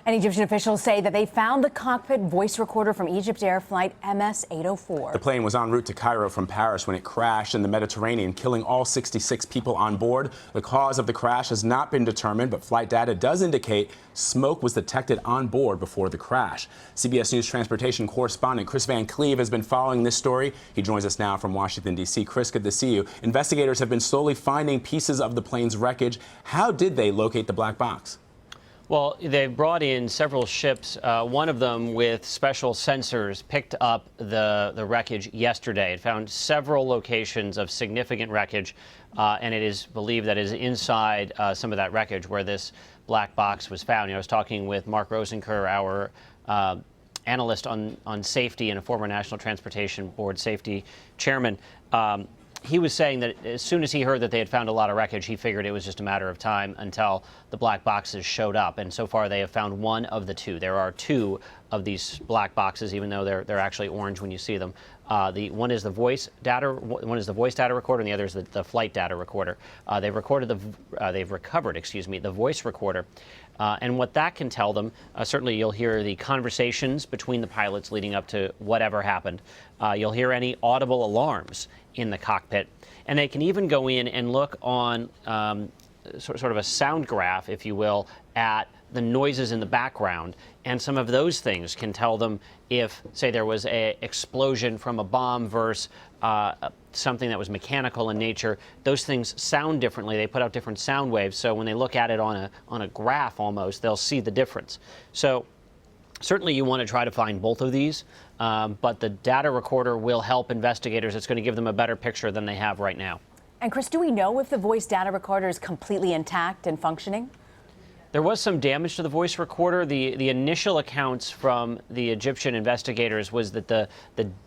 And Egyptian officials say that they found the cockpit voice recorder from EgyptAir flight MS-804. The plane was en route to Cairo from Paris when it crashed in the Mediterranean, killing all 66 people on board. The cause of the crash has not been determined, but flight data does indicate smoke was detected on board before the crash. CBS News transportation correspondent Kris Van Cleave has been following this story. He joins us now from Washington, D.C. Kris, good to see you. Investigators have been slowly finding pieces of the plane's wreckage. How did they locate the black box? Well, they brought in several ships. One of them with special sensors picked up the wreckage yesterday. It found several locations of significant wreckage, and it is believed that it is inside some of that wreckage where this black box was found. I was talking with Mark Rosenker, our analyst on safety and a former National Transportation Board safety chairman. He was saying that as soon as he heard that they had found a lot of wreckage, he figured it was just a matter of time until the black boxes showed up. And so far, they have found one of the two. There are two of these black boxes, even though they're actually orange when you see them. One is the voice data recorder, and the other is the flight data recorder. They've recovered the voice recorder. And what that can tell them, certainly you'll hear the conversations between the pilots leading up to whatever happened. You'll hear any audible alarms in the cockpit. And they can even go in and look on sort of a sound graph, if you will, at the noises in the background. And some of those things can tell them if, say, there was an explosion from a bomb versus something that was mechanical in nature. Those things sound differently. They put out different sound waves. So when they look at it on a graph almost, they'll see the difference. So certainly you want to try to find both of these, but the data recorder will help investigators. It's going to give them a better picture than they have right now. And Kris, do we know if the voice data recorder is completely intact and functioning? There was some damage to the voice recorder. The initial accounts from the Egyptian investigators was that the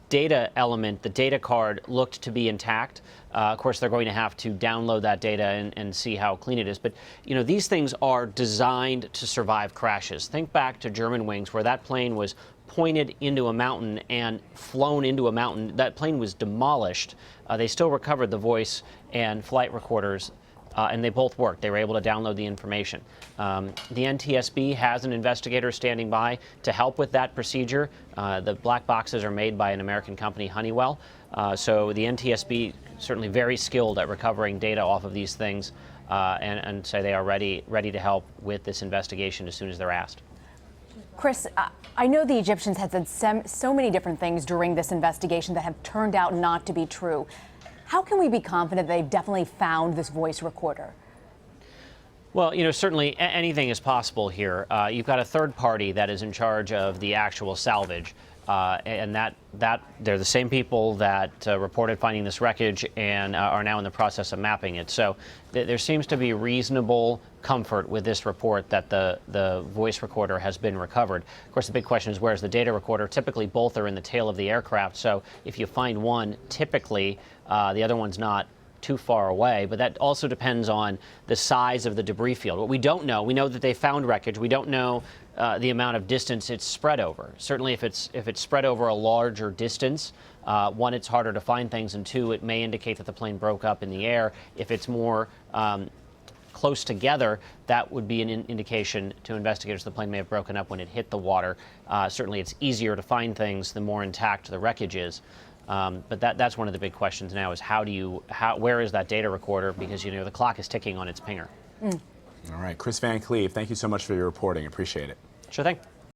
data element, the data card, looked to be intact. Of course, they're going to have to download that data and see how clean it is. But, you know, these things are designed to survive crashes. Think back to Germanwings, where that plane was pointed into a mountain and flown into a mountain. That plane was demolished. They still recovered the voice and flight recorders. And they both worked. They were able to download the information. The NTSB has an investigator standing by to help with that procedure. The black boxes are made by an American company, Honeywell. So the NTSB certainly very skilled at recovering data off of these things, and say they are ready to help with this investigation as soon as they're asked. Kris, I know the Egyptians had said so many different things during this investigation that have turned out not to be true. How can we be confident they've definitely found this voice recorder? Well, you know, certainly anything is possible here. You've got a third party that is in charge of the actual salvage, and that they're the same people that reported finding this wreckage and are now in the process of mapping it. So there seems to be reasonable comfort with this report that the voice recorder has been recovered. Of course, the big question is, where's the data recorder? Typically, both are in the tail of the aircraft. So if you find one, typically the other one's not too far away, but that also depends on the size of the debris field. What we don't know, we know that they found wreckage. We don't know the amount of distance it's spread over. Certainly, if it's spread over a larger distance, one, it's harder to find things, and two, it may indicate that the plane broke up in the air. If it's more close together, that would be an indication to investigators the plane may have broken up when it hit the water. Certainly, it's easier to find things the more intact the wreckage is. But that's one of the big questions now is where is that data recorder? Because, you know, the clock is ticking on its pinger. All right, Kris Van Cleave, thank you so much for your reporting. Appreciate it. Sure thing.